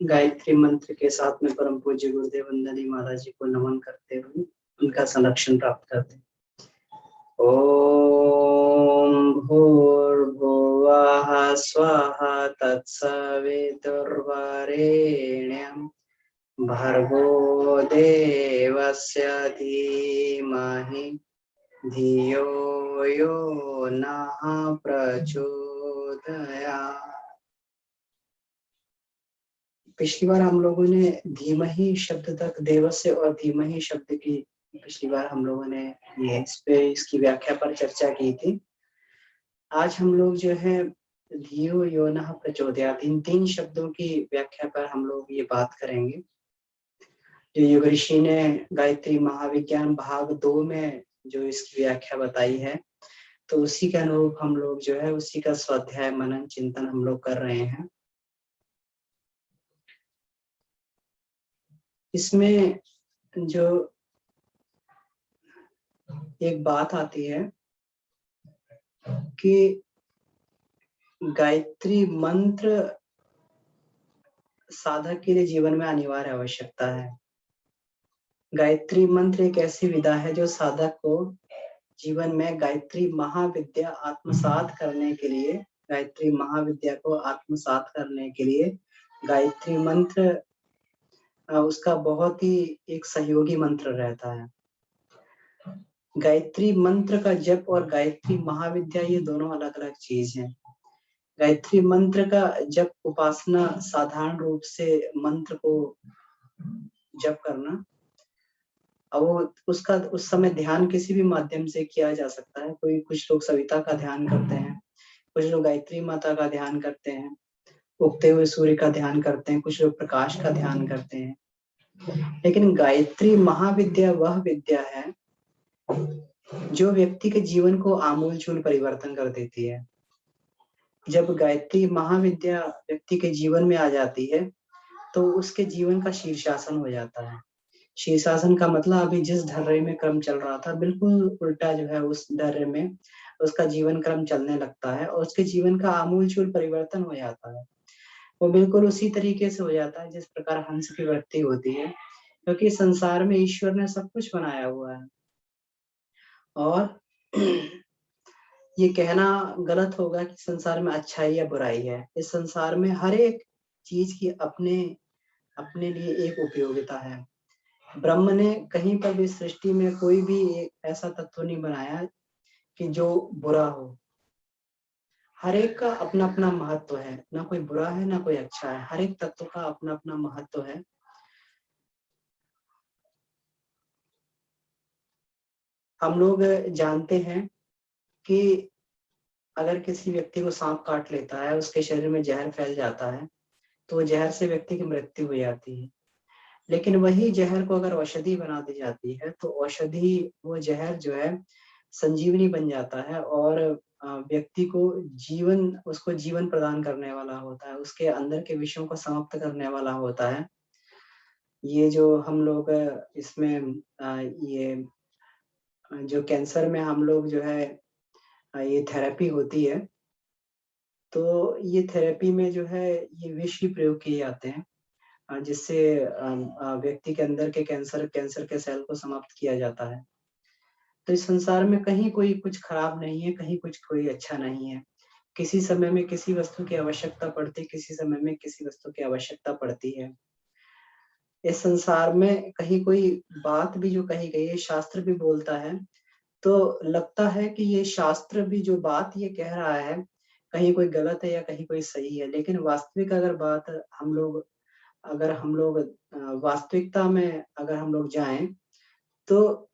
गायत्री मंत्र के साथ में परम पूज्य गुरुदेव वंदनीय महाराज जी को नमन करते हुए उनका संरक्षण प्राप्त करते हैं। ओम भूर्भुवः स्वः तत्सवितुर्वरेण्यं भर्गो देवस्य धीमहि धियो यो नः प्रचोदयात्। पिछली बार हम लोगों ने धीमहि शब्द तक देवस्य और धीमहि शब्द की पिछली बार हम लोगों ने इसकी व्याख्या पर चर्चा की थी। आज हम लोग जो है धियो यो नः प्रचोदयात् इन 3 शब्दों की व्याख्या पर हम लोग ये बात करेंगे। जो युग ऋषि ने गायत्री महाविज्ञान भाग 2 में जो इसकी व्याख्या बताई है, तो उसी के अनुरूप हम लोग जो है उसी का स्वाध्याय मनन चिंतन हम लोग कर रहे हैं। इसमें जो एक बात आती है कि गायत्री मंत्र साधक के लिए जीवन में अनिवार्य आवश्यकता है। गायत्री मंत्र एक ऐसी विधा है जो साधक को जीवन में गायत्री महाविद्या आत्मसात करने के लिए, गायत्री महाविद्या को आत्मसात करने के लिए गायत्री मंत्र उसका बहुत ही एक सहयोगी मंत्र रहता है। गायत्री मंत्र का जप और गायत्री महाविद्या ये दोनों अलग अलग चीज हैं। गायत्री मंत्र का जप उपासना साधारण रूप से मंत्र को जप करना, और वो उसका उस समय ध्यान किसी भी माध्यम से किया जा सकता है। कुछ लोग सविता का ध्यान करते हैं, कुछ लोग गायत्री माता का ध्यान करते हैं, उगते हुए सूर्य का ध्यान करते हैं, कुछ लोग प्रकाश का ध्यान करते हैं। लेकिन गायत्री महाविद्या वह विद्या है जो व्यक्ति के जीवन को आमूलचूल परिवर्तन कर देती है। जब गायत्री महाविद्या व्यक्ति के जीवन में आ जाती है तो उसके जीवन का शीर्षासन हो जाता है। शीर्षासन का मतलब अभी जिस ढर्रे में क्रम चल रहा था बिल्कुल उल्टा जो है उस ढर्रे में उसका जीवन क्रम चलने लगता है और उसके जीवन का आमूलचूल परिवर्तन हो जाता है। वो बिल्कुल उसी तरीके से हो जाता है जिस प्रकार हंस की वृत्ति होती है, क्योंकि संसार में ईश्वर ने सब कुछ बनाया हुआ है। और ये कहना गलत होगा कि संसार में अच्छाई या बुराई है। इस संसार में हर एक चीज की अपने अपने लिए एक उपयोगिता है। ब्रह्म ने कहीं पर भी सृष्टि में कोई भी एक ऐसा तत्व नहीं बनाया कि जो बुरा हो। हर एक का अपना अपना महत्व है, ना कोई बुरा है ना कोई अच्छा है, हर एक तत्व का अपना अपना महत्व है। हम लोग जानते हैं कि अगर किसी व्यक्ति को सांप काट लेता है, उसके शरीर में जहर फैल जाता है, तो जहर से व्यक्ति की मृत्यु हो जाती है। लेकिन वही जहर को अगर औषधि बना दी जाती है तो औषधि वो जहर जो है संजीवनी बन जाता है और व्यक्ति को उसको जीवन प्रदान करने वाला होता है, उसके अंदर के विषयों को समाप्त करने वाला होता है। ये जो हम लोग इसमें ये जो कैंसर में हम लोग जो है ये थेरेपी होती है, तो ये थेरेपी में जो है ये विष ही प्रयोग किए जाते हैं जिससे व्यक्ति के अंदर के कैंसर के सेल को समाप्त किया जाता है। तो इस संसार में कहीं कोई कुछ खराब नहीं है, कहीं कुछ कोई अच्छा नहीं है। किसी समय में किसी वस्तु की आवश्यकता पड़ती है, किसी समय में किसी वस्तु की आवश्यकता पड़ती है। इस संसार में कहीं कोई बात भी जो कही गई है, शास्त्र भी बोलता है, तो लगता है कि ये शास्त्र भी जो बात ये कह रहा है कहीं कोई गलत है या कहीं कोई सही है। लेकिन वास्तविक अगर हम लोग वास्तविकता में अगर हम लोग जाएं तो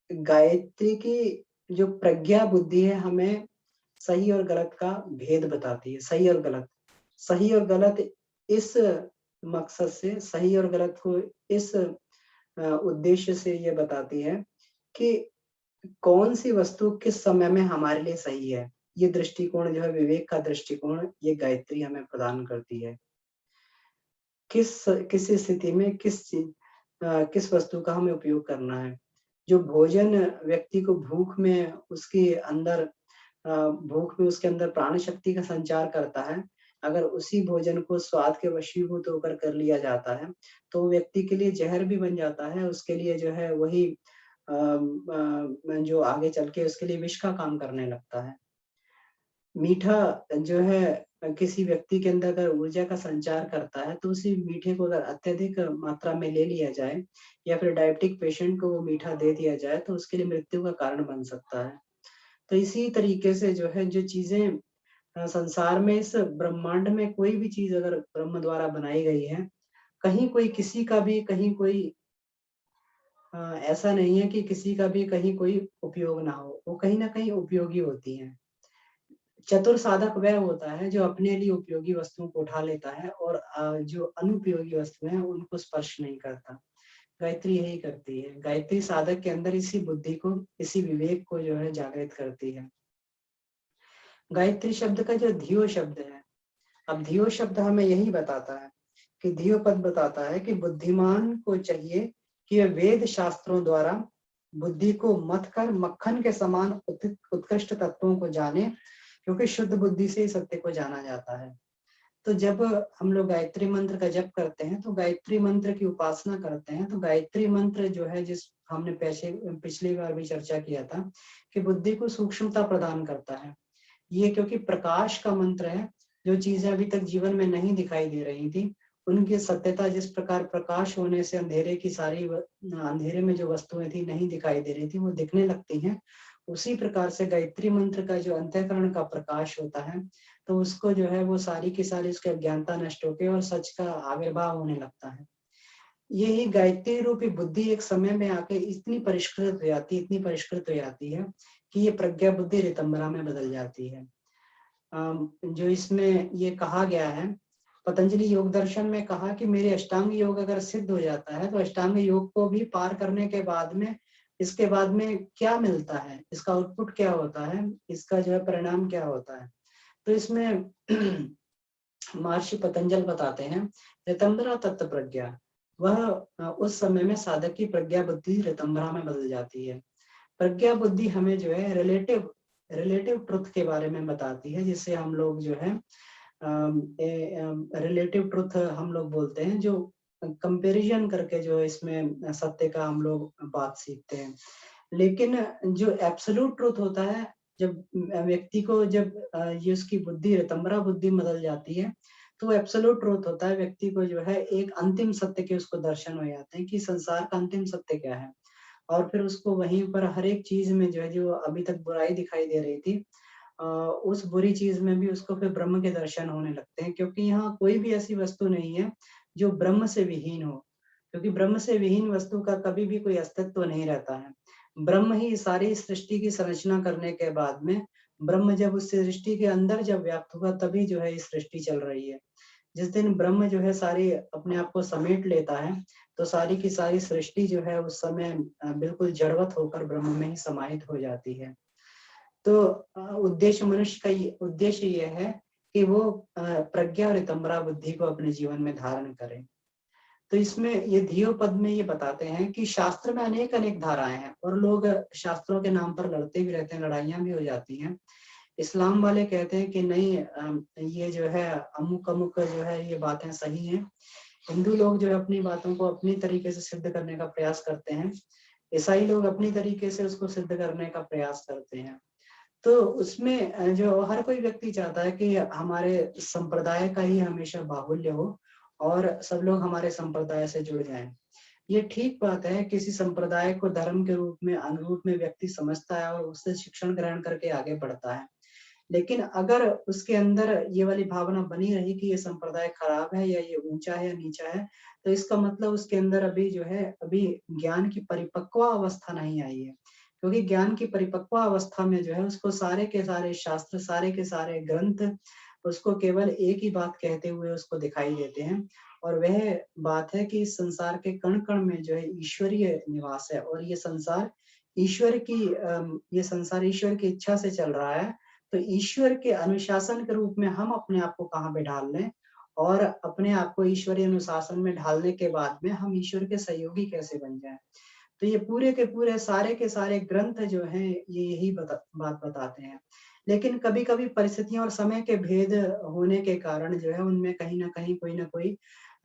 गायत्री की जो प्रज्ञा बुद्धि है हमें सही और गलत का भेद बताती है। सही और गलत इस मकसद से, सही और गलत को इस उद्देश्य से ये बताती है कि कौन सी वस्तु किस समय में हमारे लिए सही है। ये दृष्टिकोण जो है विवेक का दृष्टिकोण ये गायत्री हमें प्रदान करती है। किस स्थिति में किस वस्तु का हमें उपयोग करना है। जो भोजन व्यक्ति को भूख में उसके अंदर प्राण शक्ति का संचार करता है, अगर उसी भोजन को स्वाद के वशीभूत होकर कर लिया जाता है, तो व्यक्ति के लिए जहर भी बन जाता है, उसके लिए जो है वही जो आगे चल के उसके लिए विष का काम करने लगता है। मीठा जो है किसी व्यक्ति के अंदर अगर ऊर्जा का संचार करता है, तो उसी मीठे को अगर अत्यधिक मात्रा में ले लिया जाए या फिर डायबिटिक पेशेंट को वो मीठा दे दिया जाए, तो उसके लिए मृत्यु का कारण बन सकता है। तो इसी तरीके से जो है जो चीज़ें संसार में इस ब्रह्मांड में कोई भी चीज़ अगर ब्रह्म द्वारा बनाई गई है, कहीं कोई किसी का भी कहीं कोई ऐसा नहीं है कि किसी का भी कहीं कोई उपयोग ना हो, वो कहीं न कहीं उपयोगी होती हैं। चतुर साधक वह होता है जो अपने लिए उपयोगी वस्तुओं को उठा लेता है और जो अनुपयोगी वस्तुएँ हैं उनको स्पर्श नहीं करता। गायत्री यही करती है। गायत्री साधक के अंदर इसी बुद्धि को, इसी विवेक को जो है जागृत करती है। गायत्री शब्द का जो धियो शब्द है, अब धियो शब्द हमें यही बताता है कि धियो पद बताता है कि बुद्धिमान को चाहिए कि वह वेद शास्त्रों द्वारा बुद्धि को मथ कर मक्खन के समान उत्कृष्ट तत्वों को जाने, क्योंकि शुद्ध बुद्धि से ही सत्य को जाना जाता है। तो जब हम लोग गायत्री मंत्र का जप करते हैं, तो गायत्री मंत्र की उपासना करते हैं, तो गायत्री मंत्र जो है जिस हमने पिछली बार भी चर्चा किया था कि बुद्धि को सूक्ष्मता प्रदान करता है। ये क्योंकि प्रकाश का मंत्र है, जो चीजें अभी तक जीवन में नहीं दिखाई दे रही थी, उनकी सत्यता जिस प्रकार प्रकाश होने से अंधेरे की सारी अंधेरे में जो वस्तुएं थी नहीं दिखाई दे रही थी, वो दिखने लगती हैं। उसी प्रकार से गायत्री मंत्र का जो अंतःकरण का प्रकाश होता है, तो उसको जो है वो सारी की सारी उसकी अज्ञानता नष्ट होकर और सच का आविर्भाव होने लगता है। यही गायत्री रूपी बुद्धि एक समय में आके इतनी परिष्कृत हो जाती है, इतनी परिष्कृत हो जाती है कि ये प्रज्ञा बुद्धि ऋतंबरा में बदल जाती है। जो इसमें ये कहा गया है, पतंजलि योग दर्शन में कहा कि मेरे अष्टांग योग अगर सिद्ध हो जाता है, तो अष्टांग योग को भी पार करने के बाद में इसके बाद में क्या मिलता है, इसका आउटपुट क्या होता है, इसका जो है परिणाम क्या होता है। तो इसमें महर्षि पतंजल बताते हैं, ऋतंबरा तत्व प्रज्ञा, वह उस समय में साधक की प्रज्ञा बुद्धि ऋतंबरा में बदल जाती है। प्रज्ञा बुद्धि हमें जो है रिलेटिव रिलेटिव ट्रुथ के बारे में बताती है, जिससे हम लोग जो है रिलेटिव ट्रुथ हम लोग बोलते हैं, जो कंपैरिजन करके जो है इसमें सत्य का हम लोग बात सीखते हैं। लेकिन जो एब्सोल्यूट ट्रुथ होता है, जब व्यक्ति को जब ये उसकी बुद्धि ऋतंबरा बुद्धि बदल जाती है, तो एब्सोल्यूट ट्रुथ होता है, व्यक्ति को जो है एक अंतिम सत्य के उसको दर्शन हो जाते हैं कि संसार का अंतिम सत्य क्या है। और फिर उसको वहीं पर हर एक चीज में जो है, जो अभी तक बुराई दिखाई दे रही थी, उस बुरी चीज में भी उसको फिर ब्रह्म के दर्शन होने लगते हैं, क्योंकि यहाँ कोई भी ऐसी वस्तु नहीं है जो ब्रह्म से विहीन हो, क्योंकि ब्रह्म से विहीन वस्तु का कभी भी कोई अस्तित्व नहीं रहता है। ब्रह्म ही सारी सृष्टि की संरचना करने के बाद में, ब्रह्म जब उस सृष्टि के अंदर जब व्याप्त हुआ, तभी जो है इस सृष्टि चल रही है। जिस दिन ब्रह्म जो है सारी अपने आप को समेट लेता है, तो सारी की सारी सृष्टि जो है उस समय बिल्कुल जड़वत होकर ब्रह्म में ही समाहित हो जाती है। तो उद्देश्य मनुष्य का उद्देश्य ये है कि वो प्रज्ञा और ऋतंबरा बुद्धि को अपने जीवन में धारण करे। तो इसमें ये धियो पद में ये बताते हैं कि शास्त्र में अनेक अनेक धाराएं हैं और लोग शास्त्रों के नाम पर लड़ते भी रहते हैं, लड़ाइयां भी हो जाती हैं। इस्लाम वाले कहते हैं कि नहीं, ये जो है अमुक अमुक जो है ये बातें सही हैं। हिंदू लोग जो है अपनी बातों को अपनी तरीके से सिद्ध करने का प्रयास करते हैं। ईसाई लोग अपनी तरीके से उसको सिद्ध करने का प्रयास करते हैं। तो उसमें जो हर कोई व्यक्ति चाहता है कि हमारे संप्रदाय का ही हमेशा बाहुल्य हो और सब लोग हमारे संप्रदाय से जुड़ जाएं। ये ठीक बात है, किसी संप्रदाय को धर्म के रूप में अनुरूप में व्यक्ति समझता है और उससे शिक्षण ग्रहण करके आगे बढ़ता है। लेकिन अगर उसके अंदर ये वाली भावना बनी रही कि ये संप्रदाय खराब है या ये ऊंचा है या नीचा है, तो इसका मतलब उसके अंदर अभी जो है अभी ज्ञान की परिपक्व अवस्था नहीं आई है। क्योंकि ज्ञान की परिपक्व अवस्था में जो है उसको सारे के सारे शास्त्र, सारे के सारे ग्रंथ उसको केवल एक ही बात कहते हुए उसको दिखाई देते हैं, और वह बात है कि इस संसार के कण कण में जो है ईश्वरीय निवास है और ये संसार ये संसार ईश्वर की इच्छा से चल रहा है। तो ईश्वर के अनुशासन के रूप में हम अपने आप को कहाँ पे ढाल लें, और अपने आप को ईश्वरीय अनुशासन में ढालने के बाद में हम ईश्वर के सहयोगी कैसे बन जाएं। तो ये पूरे के पूरे सारे के सारे ग्रंथ जो हैं ये यही बात बताते हैं। लेकिन कभी-कभी परिस्थितियाँ और समय के भेद होने के कारण जो है उनमें कहीं न कहीं कोई न कोई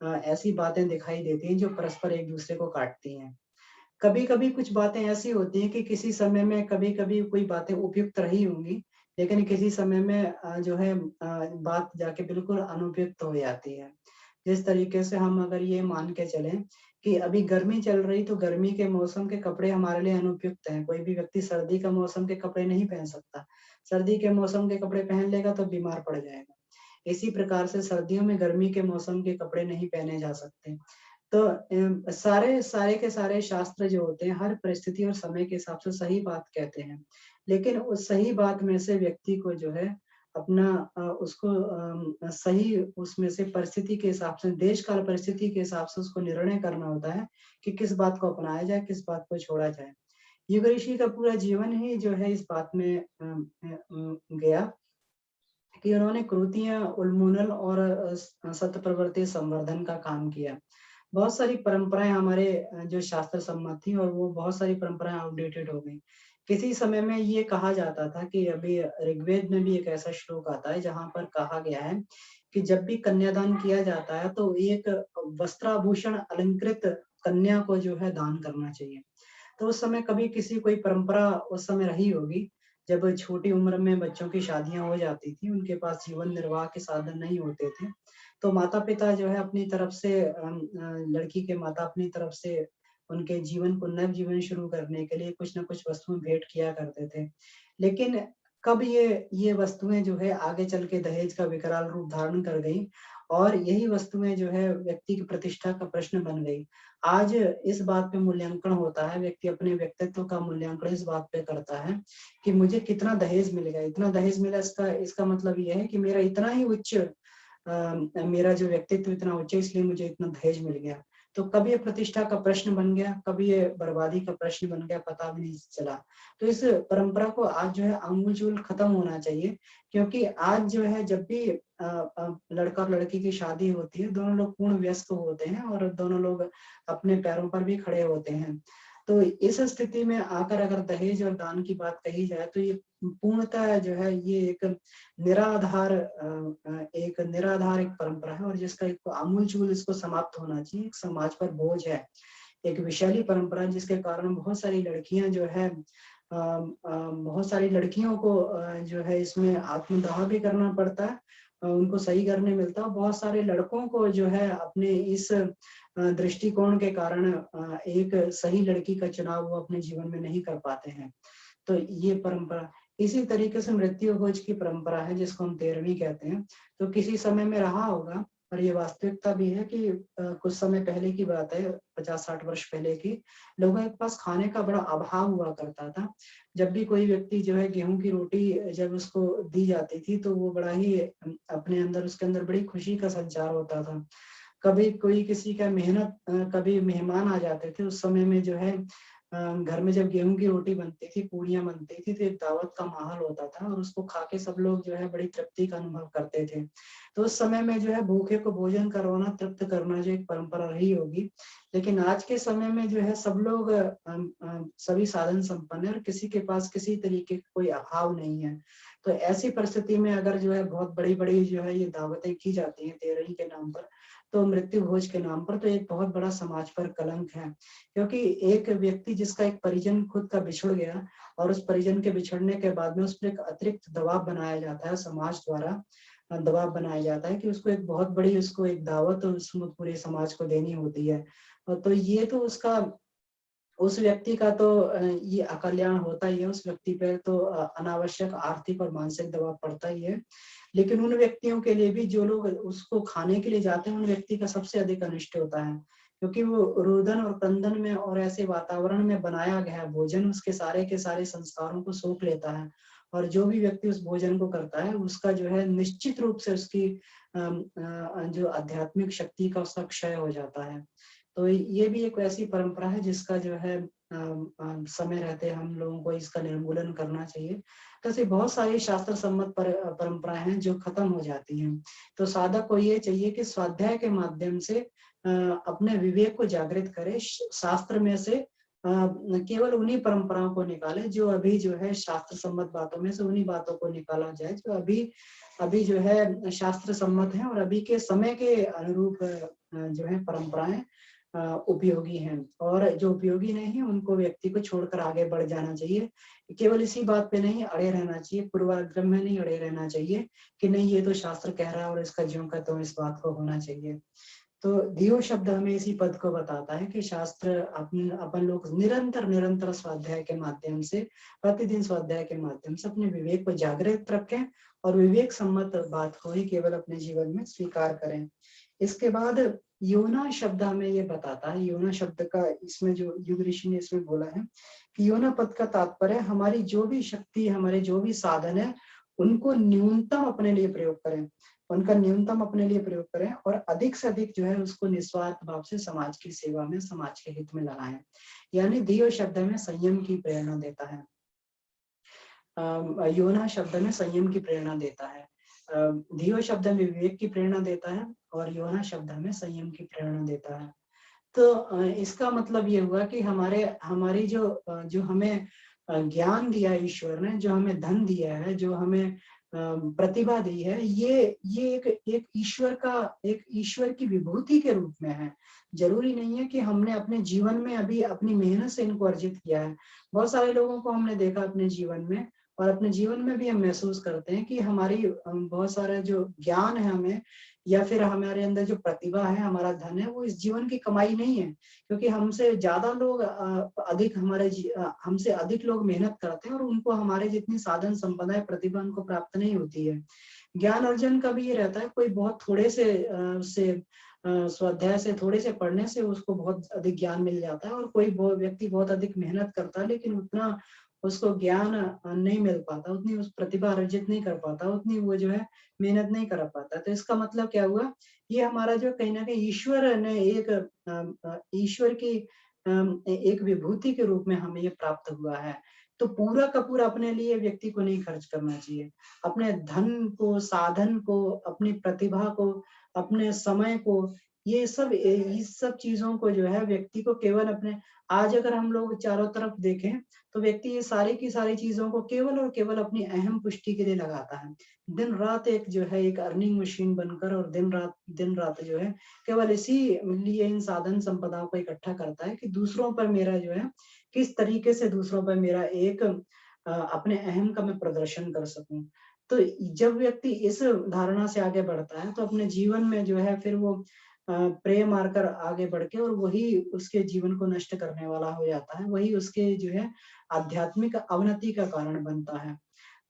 ऐसी बातें दिखाई देती हैं जो परस्पर एक-दूसरे को काटती हैं। कभी-कभी कुछ बातें ऐसी होती हैं कि किसी समय में कभी-कभी कोई बातें उपयुक्त रही होंगी, लेकिन किसी समय में जो है बात जाके बिल्कुल अनुपयुक्त हो जाती है। जिस तरीके से हम अगर ये मान के चलें कि अभी गर्मी चल रही तो गर्मी के मौसम के कपड़े हमारे लिए अनुपयुक्त हैं। कोई भी व्यक्ति सर्दी का मौसम के कपड़े नहीं पहन सकता। सर्दी के मौसम के कपड़े पहन लेगा तो बीमार पड़ जाएगा। इसी प्रकार से सर्दियों में गर्मी के मौसम के कपड़े नहीं पहने जा सकते। तो सारे सारे के सारे शास्त्र जो होते हैं हर परिस्थिति और समय के हिसाब से सही बात कहते हैं। लेकिन उस सही बात में से व्यक्ति को जो है अपना उसको सही उसमें से परिस्थिति के हिसाब से देश काल परिस्थिति के हिसाब से उसको निर्णय करना होता है कि किस बात को अपनाया जाए, किस बात को छोड़ा जाए। युग ऋषि का पूरा जीवन ही जो है इस बात में गया कि उन्होंने कृतियाँ उन्मूलन और सत्प्रवृत्ति संवर्धन का काम किया। बहुत सारी परंपराएँ हमारे जो शास्त्र सम्मत थी और वो बहुत सारी परंपराएँ आउटडेटेड हो गई। किसी समय में ये कहा जाता था कि अभी ऋग्वेद में भी एक ऐसा श्लोक आता है जहाँ पर कहा गया है कि जब भी कन्यादान किया जाता है तो एक वस्त्राभूषण अलंकृत कन्या को जो है दान करना चाहिए। तो उस समय कभी किसी कोई परंपरा उस समय रही होगी, जब छोटी उम्र में बच्चों की शादियाँ हो जाती थी, उनके पास जीवन निर्वाह के साधन नहीं होते थे, तो माता-पिता जो है अपनी तरफ से लड़की के माता अपनी तरफ से उनके जीवन को नव जीवन शुरू करने के लिए कुछ न कुछ वस्तुएँ भेंट किया करते थे। लेकिन कब ये वस्तुएँ जो है आगे चल के दहेज का विकराल रूप धारण कर गई और यही वस्तुएँ जो है व्यक्ति की प्रतिष्ठा का प्रश्न बन गई। आज इस बात पे मूल्यांकन होता है, व्यक्ति अपने व्यक्तित्व का मूल्यांकन इस बात पे करता है कि मुझे कितना दहेज मिल गया, इतना दहेज मिला इसका इसका मतलब ये है कि मेरा इतना ही उच्च मेरा जो व्यक्तित्व इतना उच्च है इसलिए मुझे इतना दहेज मिल गया। तो कब ये प्रतिष्ठा का प्रश्न बन गया, कब ये बर्बादी का प्रश्न बन गया पता भी नहीं चला। तो इस परंपरा को आज जो है आमूल-चूल खत्म होना चाहिए क्योंकि आज जो है जब भी लड़का और लड़की की शादी होती है, दोनों लोग पूर्ण व्यस्त होते हैं और दोनों लोग अपने पैरों पर भी खड़े होते हैं। तो इस स्थिति में आकर अगर दहेज और दान की बात कही जाए तो ये पूर्णतः जो है ये एक निराधार एक परंपरा है और जिसका एक आमूल-चूल इसको समाप्त होना चाहिए। एक समाज पर बोझ है, एक विषैली परंपरा जिसके कारण बहुत सारी लड़कियाँ जो है बहुत सारी लड़कियों को जो है इसमें आत्मदाह भी करना पड़ता है। उनको सही घर नहीं मिलता। बहुत सारे लड़कों को जो है अपने इस दृष्टिकोण के कारण एक सही लड़की का चुनाव वो अपने जीवन में नहीं कर पाते हैं। तो ये परंपरा इसी तरीके से मृत्यु भोज की परंपरा है जिसको हम 13वीं कहते हैं। तो किसी समय में रहा होगा और ये वास्तविकता भी है कि कुछ समय पहले की बात है 50-60 वर्ष पहले की, लोगों के पास खाने का बड़ा अभाव हुआ करता था। जब भी कोई व्यक्ति जो है गेहूँ की रोटी जब उसको दी जाती थी तो वो बड़ा ही अपने अंदर उसके अंदर बड़ी खुशी का संचार होता था। कभी कोई किसी का कभी मेहमान आ जाते थे उस समय में जो है घर में जब गेहूँ की रोटी बनती थी, पूड़ियाँ बनती थी तो एक दावत का माहौल होता था और उसको खा के सब लोग जो है बड़ी तृप्ति का अनुभव करते थे। तो उस समय में जो है भूखे को भोजन करवाना, तृप्त करना जो एक परंपरा रही होगी। लेकिन आज के समय में जो है सब लोग सभी साधन संपन्न है और किसी के पास किसी तरीके का कोई अभाव नहीं है। तो ऐसी परिस्थिति में अगर जो है बहुत बड़ी-बड़ी जो है ये दावतें की जाती हैं 13वीं के नाम पर, तो मृत्यु भोज के नाम पर तो एक बहुत बड़ा समाज पर कलंक है। क्योंकि एक व्यक्ति जिसका एक परिजन खुद का बिछुड़ गया और उस परिजन के बिछड़ने के बाद में उस पर एक अतिरिक्त दबाव बनाया जाता है समाज द्वारा दबाव बनाया जाता है कि उसको एक बहुत बड़ी उसको एक दावत उसमें पूरे समाज को देनी होती है। तो ये तो उसका उस व्यक्ति का तो ये अकल्याण होता ही है, उस व्यक्ति पे तो अनावश्यक आर्थिक और मानसिक दबाव पड़ता ही है। लेकिन उन व्यक्तियों के लिए भी जो लोग उसको खाने के लिए जाते हैं, उन व्यक्ति का सबसे अधिक अनिष्ट होता है। क्योंकि वो रुदन और क्रंदन में और ऐसे वातावरण में बनाया गया भोजन उसके सारे के सारे संस्कारों को सोख लेता है। और जो भी व्यक्ति उस भोजन को करता है, उसका जो है निश्चित रूप से उसकी जो आध्यात्मिक शक्ति का उसका क्षय हो जाता है। तो ये भी एक ऐसी परंपरा है जिसका जो है समय रहते हम लोगों को इसका निर्मूलन करना चाहिए। तो ऐसी बहुत सारी शास्त्र सम्मत परंपराएं हैं जो खत्म हो जाती हैं। तो साधक को ये चाहिए कि स्वाध्याय के माध्यम से अपने विवेक को जागृत करे, शास्त्र में से केवल उन्हीं परंपराओं को निकाले जो अभी जो है शास्त्र सम्मत बातों में से उन्हीं बातों को निकाला जाए जो अभी अभी जो है शास्त्र सम्मत है और अभी के समय के अनुरूप जो है परंपराएं उपयोगी हैं, और जो उपयोगी नहीं है उनको व्यक्ति को छोड़कर आगे बढ़ जाना चाहिए। केवल इसी बात पे नहीं अड़े रहना चाहिए, पूर्वाग्रह में नहीं अड़े रहना चाहिए कि नहीं ये तो शास्त्र कह रहा है और इसका ज्यों का त्यों इस बात को होना चाहिए। तो दियो शब्द हमें इसी पद को बताता है कि शास्त्र अपन लोग निरंतर निरंतर स्वाध्याय के माध्यम से, प्रतिदिन स्वाध्याय के माध्यम से अपने विवेक को जागृत रखें और विवेक सम्मत बात को ही केवल अपने जीवन में स्वीकार करें। इसके बाद योना शब्द हमें ये बताता है, योना शब्द का इसमें जो युग ऋषि ने इसमें बोला है कि योना पद का तात्पर्य हमारी जो भी शक्ति, हमारे जो भी साधन है उनको न्यूनतम अपने लिए प्रयोग करें, उनका न्यूनतम अपने लिए प्रयोग करें और अधिक से अधिक जो है उसको निस्वार्थ भाव से समाज की सेवा में, समाज के हित में लगाएं। यानी दियो शब्द में संयम की प्रेरणा देता है, योना शब्द में संयम की प्रेरणा देता है, दियो शब्द में विवेक की प्रेरणा देता है और योना शब्द में संयम की प्रेरणा देता है। तो इसका मतलब ये हुआ कि हमारी जो हमें ज्ञान दिया ईश्वर ने, जो हमें धन दिया है, जो हमें प्रतिभा दी है, ये एक ईश्वर की विभूति के रूप में है। जरूरी नहीं है कि हमने अपने जीवन में अभी अपनी मेहनत से इनको अर्जित किया है। बहुत सारे लोगों को हमने देखा अपने जीवन में, और अपने जीवन में भी हम महसूस करते हैं कि हमारी बहुत सारा जो ज्ञान है हमें, या फिर हमारे अंदर जो प्रतिभा है, हमारा धन है, वो इस जीवन की कमाई नहीं है, क्योंकि हमसे ज्यादा लोग हमसे अधिक लोग मेहनत करते हैं और उनको हमारे जितनी साधन संपदा है, प्रतिभा उनको प्राप्त नहीं होती है। ज्ञान अर्जन का भी ये रहता है, कोई बहुत थोड़े से स्वाध्याय से, थोड़े से पढ़ने से उसको बहुत अधिक ज्ञान मिल जाता है, और कोई व्यक्ति बहुत अधिक मेहनत करता है लेकिन उतना उसको ज्ञान नहीं मिल पाता, उतनी उस प्रतिभा अर्जित नहीं कर पाता, उतनी वो जो है मेहनत नहीं कर पाता। तो इसका मतलब क्या हुआ, ये हमारा जो कहीं ना कहीं ईश्वर ने ईश्वर की एक विभूति के रूप में हमें ये प्राप्त हुआ है। तो पूरा का पूरा अपने लिए व्यक्ति को नहीं खर्च करना चाहिए। अपने धन को, साधन को, अपनी प्रतिभा को, अपने समय को, इस सब चीजों को जो है व्यक्ति को केवल अपने, आज अगर हम लोग चारों तरफ देखें तो व्यक्ति ये सारी की सारी चीजों को केवल और केवल अपनी अहम पुष्टि के लिए लगाता है। दिन रात एक अर्निंग मशीन बनकर, और दिन रात जो है केवल इसी लिए इन साधन संपदाओं को इकट्ठा करता है कि दूसरों पर मेरा जो है, किस तरीके से दूसरों पर मेरा अपने अहम का मैं प्रदर्शन कर सकूं। तो जब व्यक्ति इस धारणा से आगे बढ़ता है तो अपने जीवन में जो है फिर वो प्रेम मारकर आगे बढ़ के, और वही उसके जीवन को नष्ट करने वाला हो जाता है, वही उसके जो है आध्यात्मिक अवनति का कारण बनता है।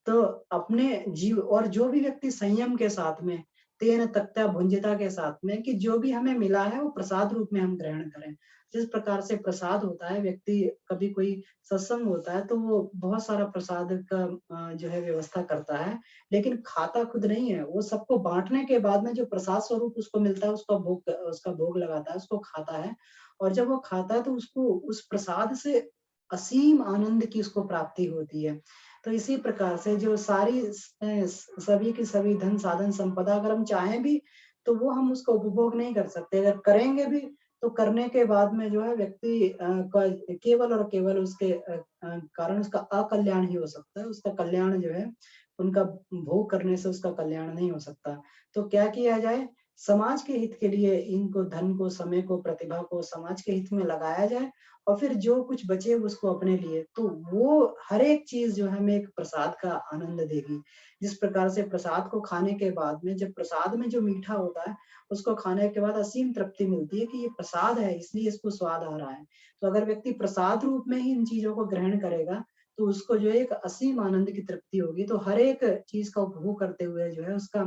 तो अपने जीव, और जो भी व्यक्ति संयम के साथ में, तेन तक्ता भुंजिता के साथ में, कि जो भी हमें मिला है वो प्रसाद रूप में हम ग्रहण करें। जिस प्रकार से प्रसाद होता है, व्यक्ति कभी कोई सत्संग होता है तो वो बहुत सारा प्रसाद का जो है व्यवस्था करता है, लेकिन खाता खुद नहीं है, वो सबको बांटने के बाद में जो प्रसाद स्वरूप उसको मिलता है उसका भोग लगाता है, उसको खाता है। और जब वो खाता है तो उसको उस प्रसाद से असीम आनंद की उसको प्राप्ति होती है। तो इसी प्रकार से जो सभी की सभी धन साधन संपदा अगर हम चाहें भी तो वो हम उसका उपभोग नहीं कर सकते, अगर करेंगे भी तो करने के बाद में जो है व्यक्ति का केवल और केवल उसके कारण उसका अकल्याण ही हो सकता है, उसका कल्याण जो है उनका भोग करने से उसका कल्याण नहीं हो सकता। तो क्या किया जाए, समाज के हित के लिए इनको, धन को, समय को, प्रतिभा को समाज के हित में लगाया जाए, और फिर जो कुछ बचे उसको अपने लिए, तो वो हर एक चीज जो हमें एक प्रसाद का आनंद देगी। जिस प्रकार से प्रसाद को खाने के बाद में, जब प्रसाद में जो मीठा होता है उसको खाने के बाद असीम तृप्ति मिलती है कि ये प्रसाद है इसलिए इसको स्वाद आ रहा है। तो अगर व्यक्ति प्रसाद रूप में ही इन चीजों को ग्रहण करेगा तो उसको जो है एक असीम आनंद की तृप्ति होगी। तो हर एक चीज का उपभोग करते हुए जो है उसका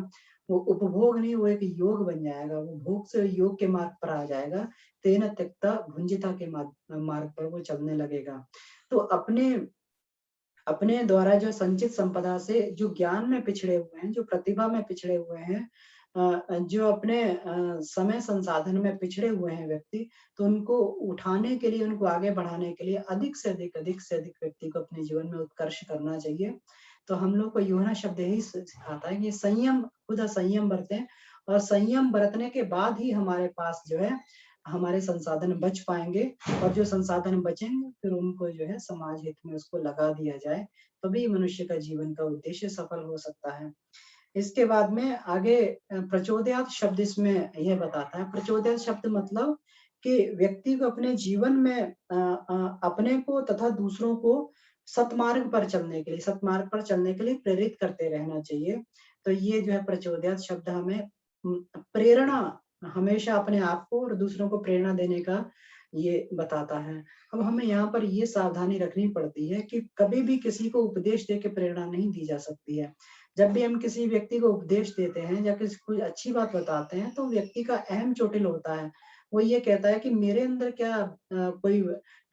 वो उपभोग नहीं, वो एक योग बन जाएगा, वो भोग से योग के मार्ग पर आ जाएगा, तेन त्यक्ता भुंजिता के मार्ग पर वो चलने लगेगा। तो अपने अपने द्वारा जो संचित संपदा से जो ज्ञान में पिछड़े हुए हैं, जो प्रतिभा में पिछड़े हुए हैं, जो अपने समय संसाधन में पिछड़े हुए हैं व्यक्ति, तो उनको उठाने के लिए, उनको आगे बढ़ाने के लिए अधिक से अधिक व्यक्ति को अपने जीवन में उत्कर्ष करना चाहिए। तो हम लोग को योना शब्द यही सिखाता है कि संयम, खुद संयम बरतें, और संयम बरतने के बाद ही हमारे पास जो है हमारे संसाधन बच पाएंगे, और जो संसाधन बचेंगे फिर उनको जो है समाज हित में उसको लगा दिया जाए, तभी मनुष्य का जीवन का उद्देश्य सफल हो सकता है। इसके बाद में आगे प्रचोदयात शब्द इसमें यह बताता है। प्रचोदयात शब्द मतलब कि व्यक्ति को अपने जीवन में अपने को तथा दूसरों को सतमार्ग पर चलने के लिए, सतमार्ग पर चलने के लिए प्रेरित करते रहना चाहिए। तो ये जो है प्रचोदयात शब्द हमें प्रेरणा, हमेशा अपने आप को और दूसरों को प्रेरणा देने का ये बताता है। अब हमें यहाँ पर ये सावधानी रखनी पड़ती है कि कभी भी किसी को उपदेश दे के प्रेरणा नहीं दी जा सकती है। जब भी हम किसी व्यक्ति को उपदेश देते हैं या किसी को अच्छी बात बताते हैं, तो व्यक्ति का अहम चोटिल होता है। वो ये कहता है कि मेरे अंदर क्या कोई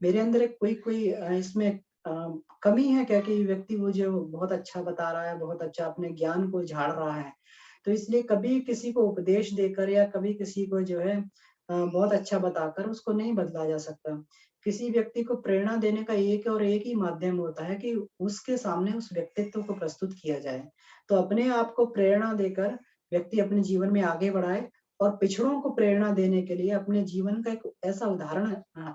मेरे अंदर एक कोई इसमें कमी है क्या, कि व्यक्ति वो जो बहुत अच्छा बता रहा है, बहुत अच्छा अपने ज्ञान को झाड़ रहा है। तो इसलिए कभी किसी को उपदेश देकर या कभी किसी को जो है बहुत अच्छा बताकर उसको नहीं बदला जा सकता। किसी व्यक्ति को प्रेरणा देने का एक और एक ही माध्यम होता है कि उसके सामने उस व्यक्तित्व को प्रस्तुत किया जाए। तो अपने आप को प्रेरणा देकर व्यक्ति अपने जीवन में आगे बढ़ाए, और पिछड़ों को प्रेरणा देने के लिए अपने जीवन का एक ऐसा उदाहरण,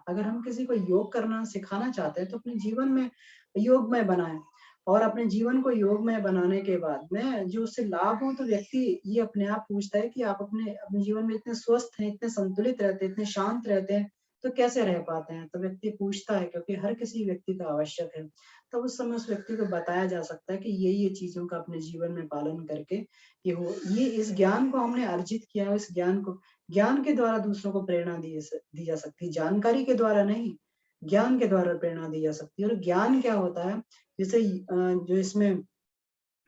अगर हम किसी को योग करना सिखाना चाहते हैं तो अपने जीवन में योगमय बनाएं, और अपने जीवन को योगमय बनाने के बाद में जो उससे लाभ हो, तो व्यक्ति ये अपने आप पूछता है कि आप अपने अपने जीवन में इतने स्वस्थ हैं, इतने संतुलित रहते हैं, इतने शांत रहते हैं, तो कैसे रह पाते हैं? तो व्यक्ति पूछता है, क्योंकि हर किसी व्यक्ति का आवश्यक है। तब उस समय उस व्यक्ति को बताया जा सकता है कि ये चीजों का अपने जीवन में पालन करके ये इस ज्ञान को हमने अर्जित किया है, इस ज्ञान के द्वारा दूसरों को प्रेरणा दी जा सकती है, जानकारी के द्वारा नहीं, ज्ञान के द्वारा प्रेरणा दी जा सकती है। और ज्ञान क्या होता है, जैसे जो इसमें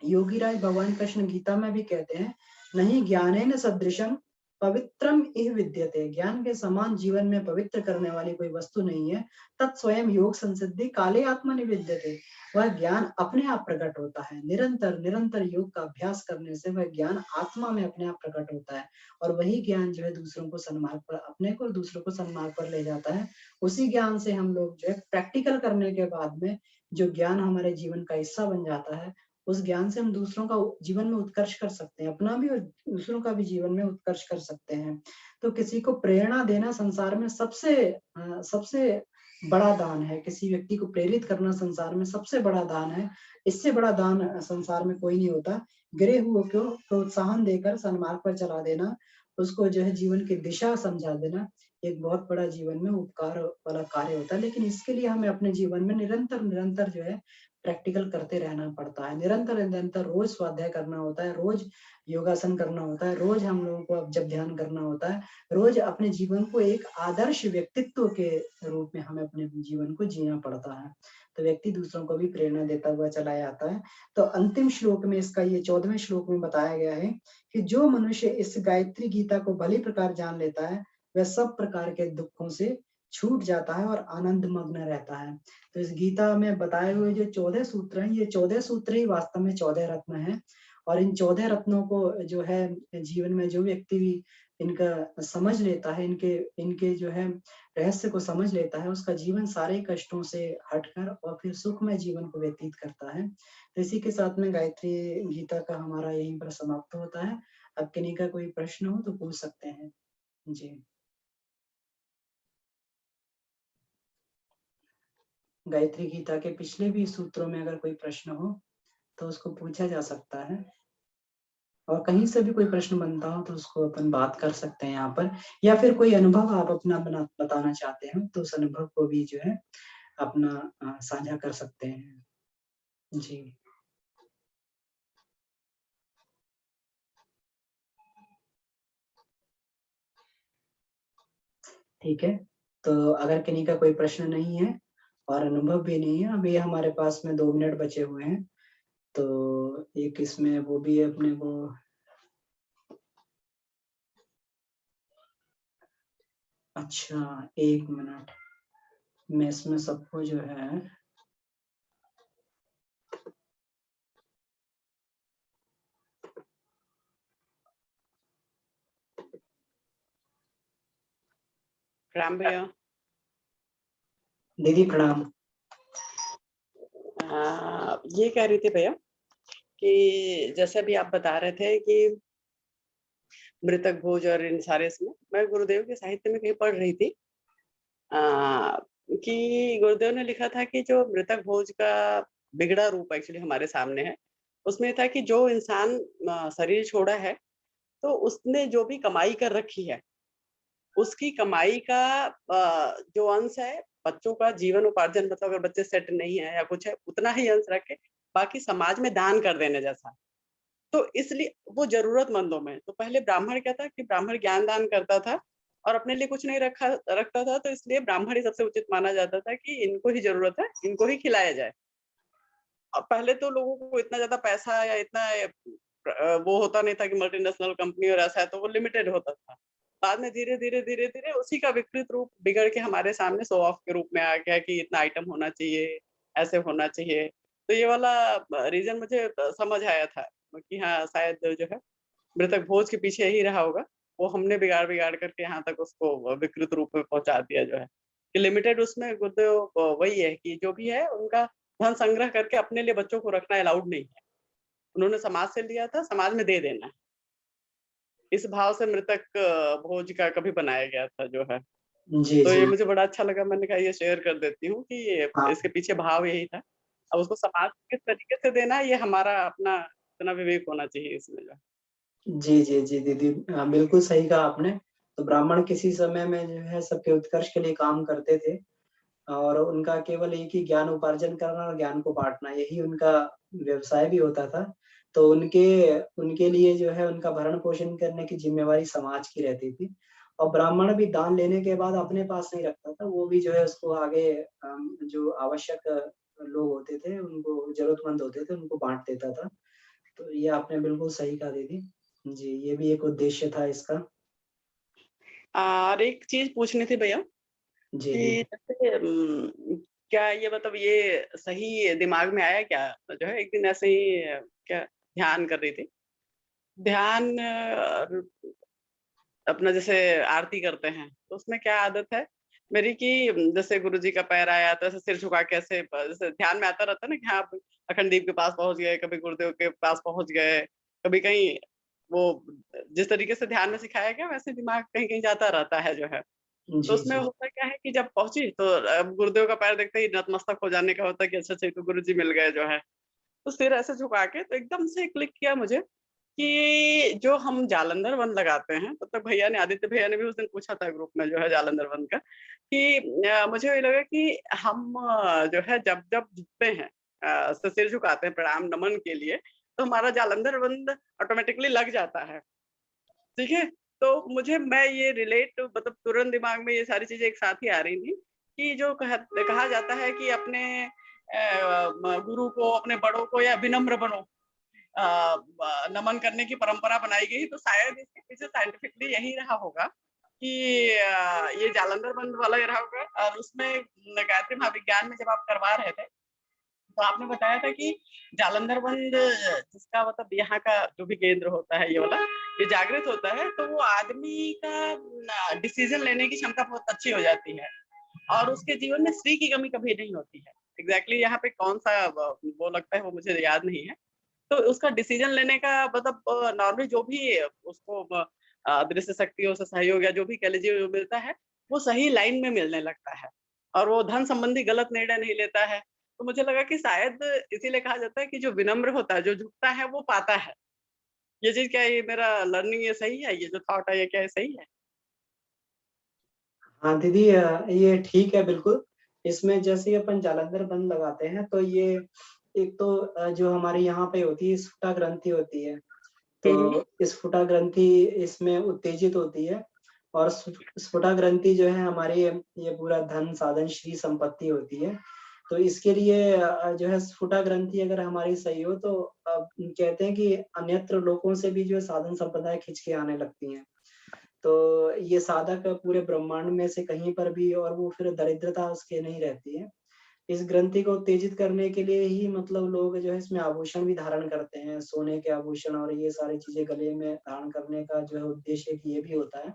योगीराज भगवान कृष्ण गीता में भी कहते हैं, नहीं ज्ञानेन सदृशम पवित्रम इह विद्यते, ज्ञान के समान जीवन में पवित्र करने वाली कोई वस्तु नहीं है। तत्स्वयं योग संसिद्धि काले आत्मनिविद्यते, वह ज्ञान अपने आप प्रकट होता है। निरंतर निरंतर योग का अभ्यास करने से वह ज्ञान आत्मा में अपने आप प्रकट होता है, और वही ज्ञान जो है दूसरों को सन्मार्ग पर, अपने को और दूसरों को सन्मार्ग पर ले जाता है। उसी ज्ञान से हम लोग जो है प्रैक्टिकल करने के बाद में जो ज्ञान हमारे जीवन का हिस्सा बन जाता है, उस ज्ञान से हम दूसरों का जीवन में उत्कर्ष कर सकते हैं, अपना भी और दूसरों का भी जीवन में उत्कर्ष कर सकते हैं। तो किसी को प्रेरणा देना संसार में सबसे बड़ा दान है। किसी व्यक्ति को प्रेरित करना संसार में सबसे बड़ा दान है। इससे बड़ा दान संसार में कोई नहीं होता। गिरे हुए को प्रोत्साहन देकर सन्मार्ग पर चला देना, उसको जो है जीवन की दिशा समझा देना, एक बहुत बड़ा जीवन में उपकार वाला कार्य होता है। लेकिन इसके लिए हमें अपने जीवन में निरंतर निरंतर जो है प्रैक्टिकल करते रहना पड़ता है। निरंतर निरंतर रोज स्वाध्याय करना होता है, रोज योगासन करना होता है, रोज हम लोगों को अब जब ध्यान करना होता है, रोज अपने जीवन को एक आदर्श व्यक्तित्व के रूप में हमें अपने जीवन को जीना पड़ता है। तो व्यक्ति दूसरों को भी प्रेरणा देता हुआ चला जाता है। तो अंतिम श्लोक में इसका ये 14वें श्लोक में बताया गया है कि जो मनुष्य इस गायत्री गीता को भली प्रकार जान लेता है, वह सब प्रकार के दुखों से छूट जाता है और आनंद मग्न रहता है। तो इस गीता में बताए हुए जो 14 सूत्र हैं, ये 14 सूत्र ही वास्तव में 14 रत्न हैं। और इन 14 रत्नों को जो है जीवन में जो व्यक्ति भी इनका समझ लेता है, इनके इनके जो है रहस्य को समझ लेता है, उसका जीवन सारे कष्टों से हटकर और फिर सुखमय जीवन को व्यतीत करता है। तो इसी के साथ में गायत्री गीता का हमारा यहीं पर समाप्त होता है। अब किन्हीं का कोई प्रश्न हो तो पूछ सकते हैं। जी, गायत्री गीता के पिछले भी सूत्रों में अगर कोई प्रश्न हो तो उसको पूछा जा सकता है, और कहीं से भी कोई प्रश्न बनता हो तो उसको अपन बात कर सकते हैं यहाँ पर, या फिर कोई अनुभव आप अपना बताना चाहते हो तो उस अनुभव को भी जो है अपना साझा कर सकते हैं। जी, ठीक है। तो अगर किन्हीं का कोई प्रश्न नहीं है और अनुभव भी नहीं है, अभी हमारे पास में 2 मिनट बचे हुए हैं, तो एक इसमें वो भी है अपने को। अच्छा, 1 मिनट, मैं इसमें सबको जो है राम भैया। दीदी प्रणाम। ये कह रही थी भैया कि जैसे भी आप बता रहे थे कि मृतक भोज और इन सारे इसमें मैं गुरुदेव के साहित्य में कहीं पढ़ रही थी कि गुरुदेव ने लिखा था कि जो मृतक भोज का बिगड़ा रूप एक्चुअली हमारे सामने है, उसमें था कि जो इंसान शरीर छोड़ा है, तो उसने जो भी कमाई कर रखी है, उसकी कमाई का जो अंश है, बच्चों का जीवन उपार्जन मतलब अगर बच्चे सेट नहीं है या कुछ है, उतना ही अंश रख के बाकी समाज में दान कर देने जैसा। तो इसलिए वो ज़रूरतमंदों में, तो पहले ब्राह्मण क्या था कि ब्राह्मण ज्ञान दान करता था और अपने लिए कुछ नहीं रखता था, तो इसलिए ब्राह्मण ही सबसे उचित माना जाता था कि इनको ही ज़रूरत है, इनको ही खिलाया जाए। पहले तो लोगों को इतना ज़्यादा पैसा या इतना वो होता नहीं था कि मल्टीनेशनल कंपनी और ऐसा है, तो वो लिमिटेड होता था। बाद में धीरे-धीरे उसी का विकृत रूप बिगड़ के हमारे सामने शो ऑफ के रूप में आ गया कि इतना आइटम होना चाहिए, ऐसे होना चाहिए। तो ये वाला रीज़न मुझे समझ आया था कि हाँ, शायद जो है मृतक भोज के पीछे यही रहा होगा। वो हमने बिगाड़-बिगाड़ करके यहाँ तक उसको विकृत रूप में पहुँचा दिया जो है। कि लिमिटेड उसमें गुरुदेव वही है कि जो भी है उनका धन संग्रह करके अपने लिए बच्चों को रखना अलाउड नहीं है। उन्होंने समाज से लिया था, समाज में दे देना है। इस भाव से मृतक भोज का कभी बनाया गया था जो है। जी, तो ये जी। मुझे बड़ा अच्छा लगा, मैंने कहा ये शेयर कर देती हूँ कि ये हाँ। इसके पीछे भाव यही था। अब उसको समाज को किस तरीके से देना है, ये हमारा अपना इतना विवेक होना चाहिए इसमें जो है। जी, जी, जी, दीदी बिल्कुल सही कहा आपने। तो ब्राह्मण किसी समय में जो है सबके उत्कर्ष के लिए काम करते थे और उनका केवल एक ही ज्ञान उपार्जन करना और ज्ञान को बाँटना, यही उनका व्यवसाय भी होता था। तो उनके उनके लिए जो है उनका भरण-पोषण करने की ज़िम्मेवारी समाज की रहती थी और ब्राह्मण भी दान लेने के बाद अपने पास नहीं रखता था, वो भी जो है उसको आगे जो आवश्यक लोग होते थे, उनको ज़रूरतमंद होते थे, उनको बाँट देता था। तो ये आपने बिल्कुल सही कहा दीदी। जी, ये भी एक उद्देश्य था इसका। और एक चीज़ पूछनी थी भैया जी, जी। कि जैसे क्या ये मतलब ये सही दिमाग में आया क्या? जो है एक दिन ऐसे ही क्या ध्यान कर रही थी। ध्यान अपना जैसे आरती करते हैं, तो उसमें क्या आदत है मेरी कि जैसे गुरुजी का पैर आया तो ऐसे सिर झुका के ऐसे जैसे ध्यान में आता रहता है ना कि हाँ, आप अखंड दीप के पास पहुँच गए, कभी गुरुदेव के पास पहुँच गए, कभी कहीं वो जिस तरीके से ध्यान में सिखाया गया वैसे दिमाग कहीं-कहीं जाता रहता है जो है। तो जी, उसमें जी। होता क्या है कि जब पहुँची तो गुरुदेव का पैर देखते ही नतमस्तक हो जाने का होता है कि अच्छा-अच्छा ये तो गुरुजी मिल गए जो है। तो सिर ऐसे झुका के तो एकदम से क्लिक किया मुझे कि जो हम जालंधर वन लगाते हैं, तब तक भैया ने आदित्य भैया ने भी उस दिन पूछा था ग्रुप में जो है जालंधर वन का कि मुझे ये लगा कि हम जो है जब-जब झुकते हैं सिर झुकाते हैं प्रणाम नमन के लिए, तो हमारा जालंधर बंद ऑटोमैटिकली लग जाता है। ठीक है? तो मुझे मैं ये रिलेट मतलब तुरंत दिमाग में ये सारी चीज़ें एक साथ ही आ रही थी कि जो कहा जाता है कि अपने गुरु को, अपने बड़ों को या विनम्र बनो। अ, नमन करने की परंपरा बनाई गई, तो शायद इसके पीछे साइंटिफिकली यही रहा होगा कि ये जालंधर बंद वाला ही रहा होगा और उसमें गायत्री महाविज्ञान में जब आप करवा रहे थे, तो आपने बताया था कि जालंधर बंद जिसका मतलब यहाँ का जो भी केंद्र होता है ये वाला, ये जागृत होता है, तो वो आदमी का डिसीजन लेने की क्षमता बहुत अच्छी हो जाती है और उसके जीवन में श्री की कमी कभी नहीं होती है। एग्ज़ैक्टली यहाँ पे कौन-सा वो लगता है वो मुझे याद नहीं है। तो उसका डिसीजन लेने का मतलब नॉर्मली जो भी उसको दृश्य शक्तियों से सहयोग या जो भी कह लीजिए जो मिलता है, वो सही लाइन में मिलने लगता है और वो धन संबंधी गलत निर्णय नहीं लेता है। तो मुझे लगा कि शायद इसीलिए कहा जाता है कि जो विनम्र होता है, जो झुकता है वो पाता है। ये चीज़ क्या ये मेरा लर्निंग ये सही है? ये जो थॉट है ये क्या ये सही है? हाँ, दीदी ये ठीक है बिल्कुल। इसमें जैसे ही अपन जालंधर बंद लगाते हैं तो ये एक तो जो हमारे यहाँ पे होती है स्फुटा ग्रंथि होती है। हुँ, हुँ। तो स्फुटा ग्रंथि इसमें उत्तेजित होती है और स्फुटा ग्रंथि जो है हमारी ये पूरा धन, साधन, श्री संपत्ति होती है। तो इसके लिए जो है स्फुटा ग्रंथि अगर हमारी सही हो तो कहते हैं कि अन्यत्र लोकों से भी जो है साधन संपदाएँ खींच के आने लगती हैं। तो ये साधक पूरे ब्रह्मांड में से कहीं पर भी और वो फिर दरिद्रता उसके नहीं रहती है। इस ग्रंथि को उत्तेजित करने के लिए ही मतलब लोग जो है इसमें आभूषण भी धारण करते हैं, सोने के आभूषण और ये सारी चीज़ें गले में धारण करने का जो है उद्देश्य एक ये भी होता है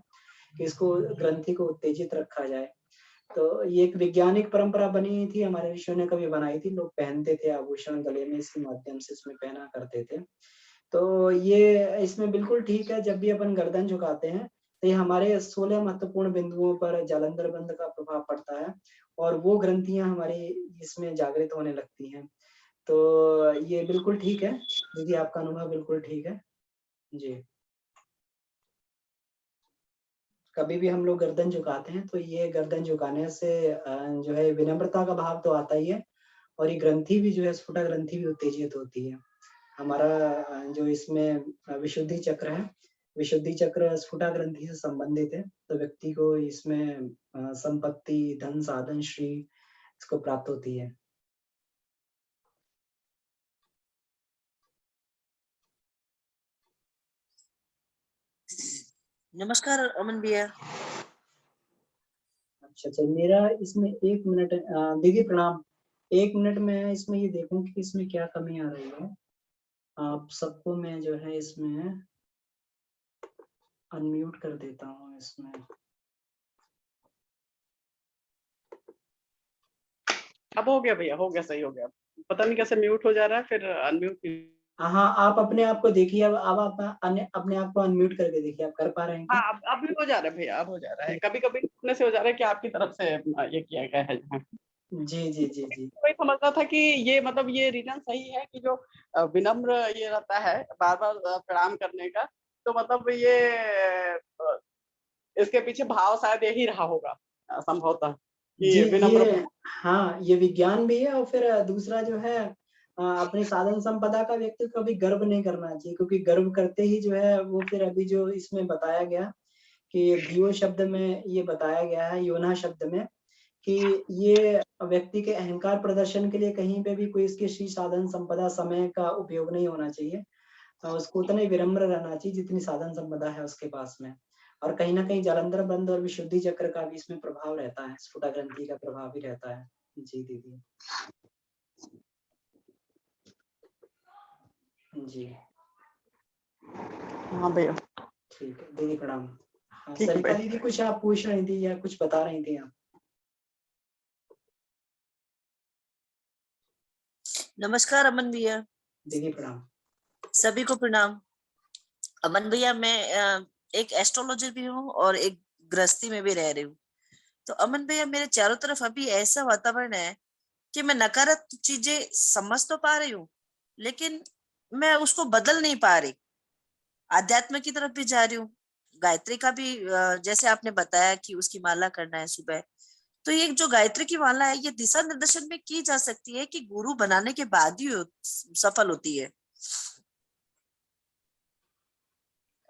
कि इसको ग्रंथि को उत्तेजित रखा जाए। तो ये एक वैज्ञानिक परंपरा बनी थी, हमारे ऋषियों ने कभी बनाई थी, लोग पहनते थे आभूषण गले में इसी माध्यम से इसमें पहना करते थे। तो ये इसमें बिल्कुल ठीक है, जब भी अपन गर्दन झुकाते हैं, तो ये हमारे 16 महत्वपूर्ण बिंदुओं पर जालंधर बंध का प्रभाव पड़ता है और वो ग्रंथियाँ हमारी इसमें जागृत होने लगती हैं। तो ये बिल्कुल ठीक है, दीदी आपका अनुभव बिल्कुल ठीक है। जी। कभी भी हम लोग गर्दन झुकाते हैं, तो ये गर्दन झुकाने से जो है विनम्रता का भाव तो आता ही है और ये ग्रंथि भी जो है स्फुटा ग्रंथि भी उत्तेजित होती है। हमारा जो इसमें विशुद्धि चक्र है, विशुद्धि चक्र स्फुटा ग्रंथि से संबंधित है, तो व्यक्ति को इसमें संपत्ति, धन, साधन, श्री इसको प्राप्त होती है। नमस्कार अमन भैया। अच्छा, मेरा इसमें 1 मिनट दीदी प्रणाम। 1 मिनट में इसमें ये देखूँ कि इसमें क्या कमी आ रही है। आप सबको मैं जो है इसमें अनम्यूट कर देता हूँ इसमें। अब हो गया भैया, हो गया, सही हो गया। पता नहीं कैसे म्यूट हो जा रहा है, फिर अनम्यूट। हाँ, आप अपने आप को देखिए, अब आप अपने आप को अनम्यूट करके देखिए, आप कर पा रहे हैं क्या? हाँ, अब भी हो जा रहा है भैया, अब हो जा रहा है। ठीक। कभी-कभी अपने से हो जा रहा है कि आपकी तरफ से ये किया गया है। जी, जी, जी, जी। वही समझता था कि ये मतलब ये रीज़न सही है कि जो विनम्र ये रहता है बार-बार प्रणाम करने का, तो मतलब ये इसके पीछे भाव शायद यही रहा होगा संभवतः जी, कि विनम्र। ये हाँ, ये विज्ञान भी है और फिर दूसरा जो है अपनी साधन संपदा का व्यक्ति को कभी गर्व नहीं करना चाहिए, क्योंकि गर्व करते ही जो है वो फिर अभी जो इसमें बताया गया कि धियो शब्द में ये बताया गया है, योना शब्द में, कि ये व्यक्ति के अहंकार प्रदर्शन के लिए कहीं पे भी कोई इसकी श्री साधन संपदा समय का उपयोग नहीं होना चाहिए। उसको उतना ही विनम्र रहना चाहिए जितनी साधन संपदा है उसके पास में। और कहीं न कहीं जालंधर बंध और विशुद्धि चक्र का भी इसमें प्रभाव रहता है, स्फुटा ग्रंथि का प्रभाव भी रहता है। जी, दीदी। जी, हाँ भैया, ठीक है। दीदी प्रणाम। हाँ, ठीक है सरिता भैया। दीदी कुछ आप पूछ रही थी या कुछ बता रही थी आप? नमस्कार अमन भैया। दीदी प्रणाम। सभी को प्रणाम। अमन भैया, मैं एक एस्ट्रोलॉजर भी हूँ और एक गृहस्थी में भी रह रही हूँ। तो अमन भैया, मेरे चारों तरफ अभी ऐसा वातावरण है कि मैं नकारात्मक चीजें समझ तो पा रही हूँ, लेकिन मैं उसको बदल नहीं पा रही। आध्यात्म की तरफ भी जा रही हूँ। गायत्री का भी जैसे आपने बताया कि उसकी माला करना है सुबह, तो ये जो गायत्री की माला है, ये दिशा निर्देशन में की जा सकती है कि गुरु बनाने के बाद ही सफल होती है?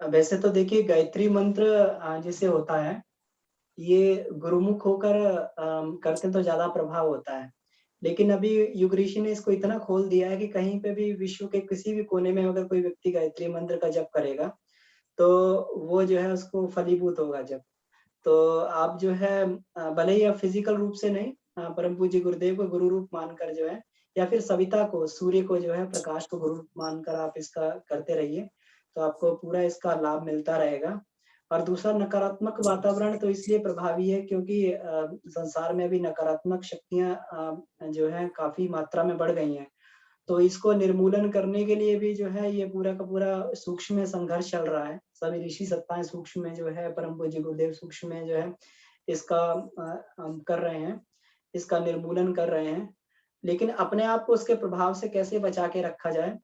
वैसे तो देखिए गायत्री मंत्र जैसे होता है, ये गुरुमुख होकर करते तो ज़्यादा प्रभाव होता है। लेकिन अभी युग ऋषि ने इसको इतना खोल दिया है कि कहीं पे भी विश्व के किसी भी कोने में अगर कोई व्यक्ति गायत्री मंत्र का जप करेगा, तो वो जो है उसको फलीभूत होगा जप। तो आप जो है भले ही आप फिजिकल रूप से नहीं, परम पूज्य गुरुदेव को गुरु रूप मानकर जो है, या फिर सविता को, सूर्य को जो है प्रकाश को गुरु रूप मानकर आप इसका करते रहिए, तो आपको पूरा इसका लाभ मिलता रहेगा। और दूसरा नकारात्मक वातावरण तो इसलिए प्रभावी है क्योंकि संसार में अभी नकारात्मक शक्तियाँ जो है काफ़ी मात्रा में बढ़ गई हैं। तो इसको निर्मूलन करने के लिए भी जो है ये पूरा का पूरा सूक्ष्म में संघर्ष चल रहा है। सभी ऋषि सत्ताएँ सूक्ष्म में जो है परम पूज्य गुरुदेव सूक्ष्म में जो है इसका कर रहे हैं, इसका निर्मूलन कर रहे हैं। लेकिन अपने आप को उसके प्रभाव से कैसे बचा के रखा जाए,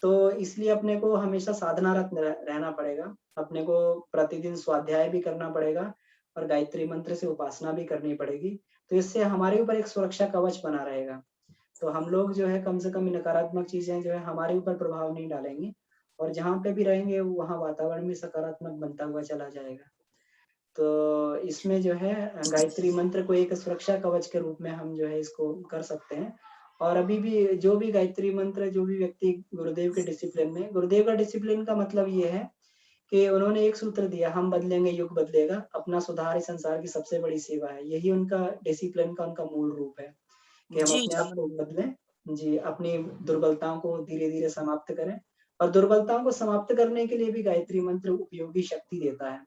तो इसलिए अपने को हमेशा साधनारत रहना पड़ेगा। अपने को प्रतिदिन स्वाध्याय भी करना पड़ेगा और गायत्री मंत्र से उपासना भी करनी पड़ेगी। तो इससे हमारे ऊपर एक सुरक्षा कवच बना रहेगा। तो हम लोग जो है कम से कम नकारात्मक चीज़ें जो है हमारे ऊपर प्रभाव नहीं डालेंगी और जहाँ पे भी रहेंगे वहाँ वातावरण भी सकारात्मक बनता हुआ चला जाएगा। तो इसमें जो है गायत्री मंत्र को एक सुरक्षा कवच के रूप में हम जो है इसको कर सकते हैं। और अभी भी जो भी गायत्री मंत्र जो भी व्यक्ति गुरुदेव के डिसिप्लिन में, गुरुदेव का डिसिप्लिन का मतलब ये है कि उन्होंने एक सूत्र दिया, हम बदलेंगे युग बदलेगा, अपना सुधार ही संसार की सबसे बड़ी सेवा है। यही उनका डिसिप्लिन का उनका मूल रूप है। कि हम जी अपने आप अमन को भैया। बदलें, जी, अपनी दुर्बलताओं को धीरे-धीरे समाप्त करें और दुर्बलताओं को समाप्त करने के लिए भी गायत्री मंत्र उपयोगी शक्ति देता है।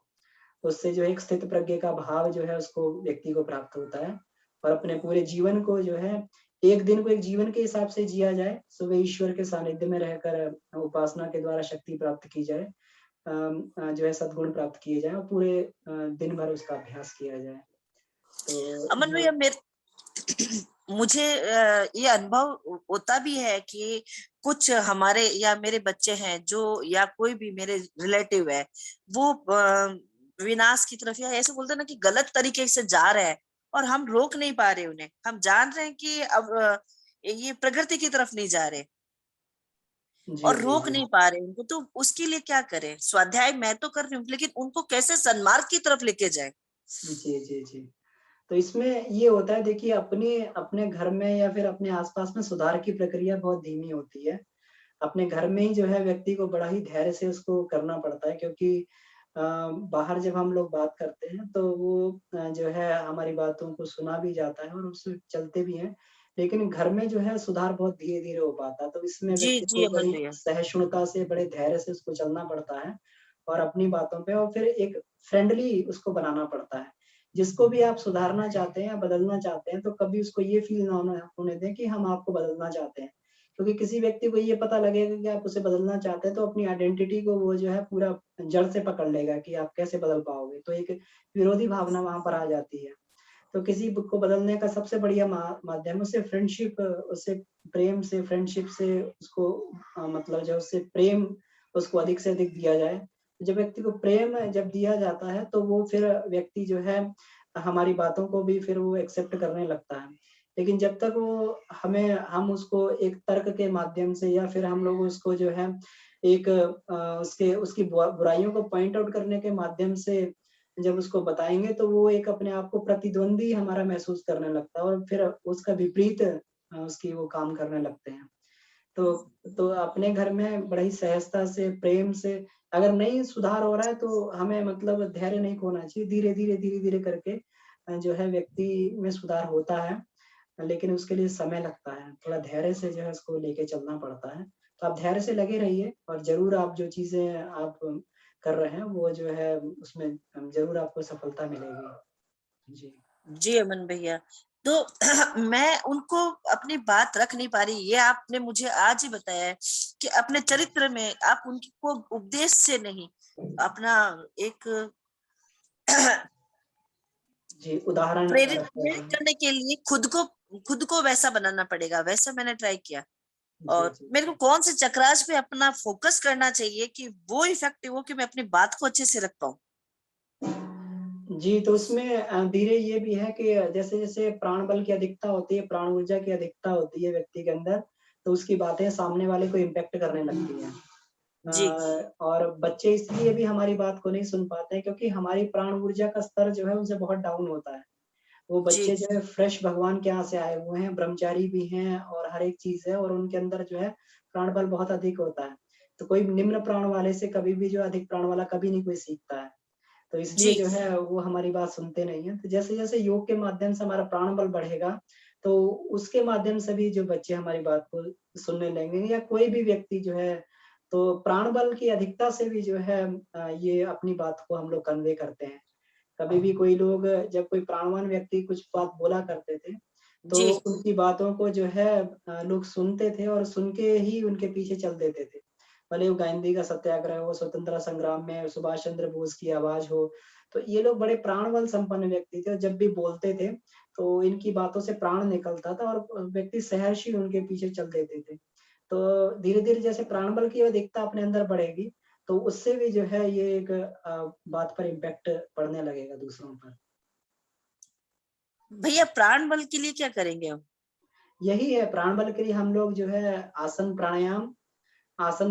उससे जो एक स्थित प्रज्ञ का भाव जो है उसको व्यक्ति को प्राप्त होता है और अपने पूरे जीवन को जो है एक दिन को एक जीवन के हिसाब से जिया जाए, सुबह ईश्वर के सानिध्य में रहकर उपासना के द्वारा शक्ति प्राप्त की जाए, जो है सद्गुण प्राप्त किए जाए और पूरे दिन भर उसका अभ्यास किया जाए। तो अमन भैया मुझे ये अनुभव होता भी है कि कुछ हमारे या मेरे बच्चे हैं जो या कोई भी मेरे रिलेटिव है वो विनाश की तरफ या ऐसे बोलते हैं ना कि गलत तरीके से जा रहे हैं और हम रोक नहीं पा रहे उन्हें। हम जान रहे हैं कि अब ये प्रकृति की तरफ नहीं जा रहे जी और जी रोक जी नहीं पा रहे उनको, तो उसके लिए क्या करें? स्वाध्याय मैं तो कर रही हूँ लेकिन उनको कैसे सन्मार्ग की तरफ लेके जाए? जी जी जी। तो इसमें ये होता है, देखिए अपने अपने घर में या फिर अपने आसपास में सुधार की प्रक्रिया बहुत धीमी होती है। अपने घर में ही जो है व्यक्ति को बड़ा ही धैर्य से उसको करना पड़ता है, क्योंकि बाहर जब हम लोग बात करते हैं तो वो जो है हमारी बातों को सुना भी जाता है और उससे चलते भी हैं। लेकिन घर में जो है सुधार बहुत धीरे-धीरे हो पाता है, तो इसमें जी व्यक्ति जी को अमन बड़ी भैया। सहिष्णुता से, बड़े धैर्य से उसको चलना पड़ता है और अपनी बातों पे और फिर एक फ्रेंडली उसको बनाना पड़ता है। जिसको भी आप सुधारना चाहते हैं या बदलना चाहते हैं, तो कभी उसको ये फ़ील ना होने दें कि हम आपको बदलना चाहते हैं। क्योंकि किसी व्यक्ति को ये पता लगेगा कि आप उसे बदलना चाहते हैं, तो अपनी आइडेंटिटी को वो जो है पूरा जड़ से पकड़ लेगा कि आप कैसे बदल पाओगे। तो एक विरोधी भावना वहाँ पर आ जाती है। तो किसी को बदलने का सबसे बढ़िया माध्यम उसे फ्रेंडशिप, उसे प्रेम से, फ्रेंडशिप से उसको मतलब जो उससे प्रेम उसको अधिक से अधिक दिया जाए। जब व्यक्ति को प्रेम जब दिया जाता है, तो वो फिर व्यक्ति जो है हमारी बातों को भी फिर वो एक्सेप्ट करने लगता है। लेकिन जब तक वो हम उसको एक तर्क के माध्यम से या फिर हम लोग उसको जो है एक उसके उसकी बुराइयों को पॉइंट आउट करने के माध्यम से जब उसको बताएँगे, तो वो एक अपने आप को प्रतिद्वंदी हमारा महसूस करने लगता है और फिर उसका विपरीत उसकी वो काम करने लगते हैं। तो तो अपने घर में बड़ी सहजता से, प्रेम से अगर नहीं सुधार हो रहा है, तो हमें मतलब धैर्य नहीं खोना चाहिए। धीरे-धीरे, धीरे-धीरे करके जो है व्यक्ति में सुधार होता है, लेकिन उसके लिए समय लगता है। थोड़ा धैर्य से जो है उसको लेके चलना पड़ता है। तो आप धैर्य से लगे रहिए और ज़रूर आप जो चीज़ें आप कर रहे हैं, वो जो है उसमें ज़रूर आपको सफलता मिलेगी। जी। जी अमन भैया, तो मैं उनको अपनी बात रख नहीं पा रही, ये आपने मुझे आज ही बताया है कि अपने चरित्र में आप उनको उपदेश से नहीं, अपना एक जी, उदाहरण प्रेरित रख कर प्रेरित के। करने के लिए खुद को वैसा बनाना पड़ेगा। वैसा मैंने ट्राई किया जी, और जी। मेरे को कौन से चक्रास पे अपना फोकस करना चाहिए कि वो इफेक्टिव हो कि मैं अपनी बात को अच्छे से रख पाऊं। जी, तो उसमें धीरे ये भी है कि जैसे-जैसे प्राण बल की अधिकता होती है, प्राण ऊर्जा की अधिकता होती है व्यक्ति के अंदर, तो उसकी बातें सामने वाले को इम्पैक्ट करने लगती हैं। जी और बच्चे इसलिए भी हमारी बात को नहीं सुन पाते हैं, क्योंकि हमारी प्राण ऊर्जा का स्तर जो है उनसे बहुत डाउन होता है। वो जी बच्चे जो है फ्रेश भगवान के यहाँ से आए हुए हैं, ब्रह्मचारी भी हैं और हर एक चीज़ है और उनके अंदर जो है प्राण बल बहुत अधिक होता है। तो कोई निम्न प्राण वाले से कभी भी जो अधिक प्राण वाला कभी नहीं कोई सीखता है। तो इसलिए जी जो है वो हमारी बात सुनते नहीं हैं। तो जैसे-जैसे योग के माध्यम से हमारा प्राण बल बढ़ेगा, तो उसके माध्यम से भी जो बच्चे हमारी बात को सुनने लगेंगे या कोई भी व्यक्ति जो है, तो प्राण बल की अधिकता से भी जो है ये अपनी बात को हम लोग कन्वे करते हैं। कभी भी कोई लोग जब कोई प्राणवान व्यक्ति कुछ बात बोला करते थे, तो जी उनकी बातों को जो है लोग सुनते थे और सुन के ही उनके पीछे चल देते थे। भले वो गांधी का सत्याग्रह हो, स्वतंत्रता संग्राम में सुभाष चंद्र बोस की आवाज़ हो, तो ये लोग बड़े प्राण बल संपन्न व्यक्ति थे और जब भी बोलते थे, तो इनकी बातों से प्राण निकलता था और व्यक्ति सहर्ष ही उनके पीछे चल देते थे। तो धीरे-धीरे जैसे प्राण बल की अधिकता अपने अंदर बढ़ेगी, तो उससे भी जो है ये एक बात पर इम्पैक्ट पड़ने लगेगा दूसरों पर। भैया, प्राण बल के लिए क्या करेंगे हम? यही है प्राण बल के लिए हम लोग जो है आसन हम्म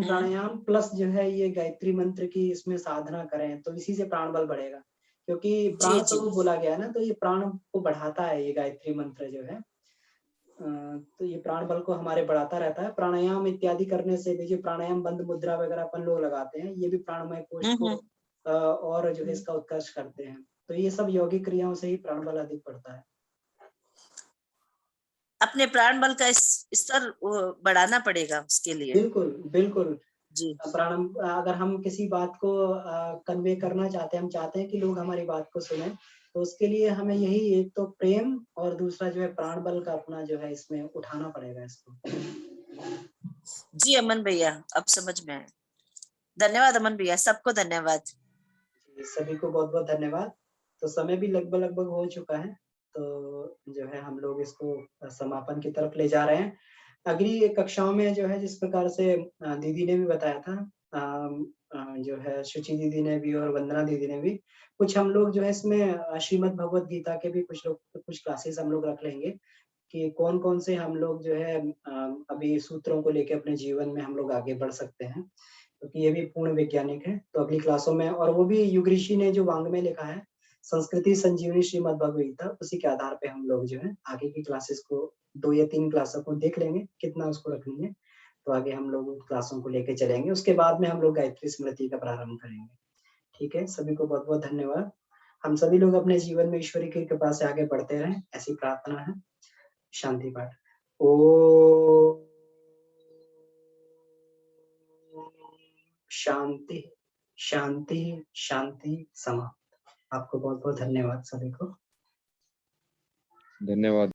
प्राणायाम प्लस जो है ये गायत्री मंत्र की इसमें साधना करें, तो इसी से प्राण बल बढ़ेगा। क्योंकि जी प्राण जी स्वरूप बोला गया है ना, तो ये प्राण को बढ़ाता है ये गायत्री मंत्र जो है। तो ये प्राण बल को हमारे बढ़ाता रहता है। प्राणायाम इत्यादि करने से भी जो प्राणायाम बंद मुद्रा वगैरह अपन लोग लगाते हैं, ये भी प्राणमय कोश को हम्म। और जो है इसका उत्कर्ष करते हैं। तो ये सब यौगिक क्रियाओं से ही प्राण बल अधिक बढ़ता है। अपने प्राण बल का स्तर बढ़ाना पड़ेगा उसके लिए। बिल्कुल, बिल्कुल। जी अगर हम किसी बात को कन्वे करना चाहते हैं, हम चाहते हैं कि लोग हमारी बात को सुनें, तो उसके लिए हमें यही एक तो प्रेम और दूसरा जो है प्राण बल का अपना जो है इसमें उठाना पड़ेगा इसको। जी अमन भैया, अब समझ में आया। धन्यवाद अमन भैया, सबको धन्यवाद। जी, सभी को बहुत बहुत धन्यवाद। तो समय भी लगभग लगभग हो चुका है, तो जो है हम लोग इसको समापन की तरफ ले जा रहे हैं। अगली कक्षाओं में जो है जिस प्रकार से दीदी ने भी बताया था, जो है शुचि दीदी ने भी और वंदना दीदी ने भी, कुछ हम लोग जो है इसमें श्रीमद् भगवत गीता के भी कुछ क्लासेस हम लोग रख लेंगे कि कौन-कौन से हम लोग जो है अभी सूत्रों को लेके अपने जीवन में हम लोग आगे बढ़ सकते हैं, क्योंकि ये भी पूर्ण वैज्ञानिक है। तो अगली क्लासों में, और वो भी युग ऋषि ने जो वाङ्मय लिखा है, संस्कृति संजीवनी श्रीमद् भगवत गीता, उसी के आधार पे हम लोग जो है आगे की क्लासेस को 2 या 3 क्लासों को देख लेंगे, कितना उसको रखनी है। तो आगे हम लोग उन क्लासों को लेके चलेंगे। उसके बाद में हम लोग गायत्री स्मृति का प्रारंभ करेंगे। ठीक है? सभी को बहुत-बहुत धन्यवाद। हम सभी लोग अपने जीवन में ईश्वर की कृपा से आगे बढ़ते रहें, ऐसी प्रार्थना है। शांति पाठ। ओम शांति, शांति, शांति समाप्त। आपको बहुत-बहुत धन्यवाद सभी को। धन्यवाद।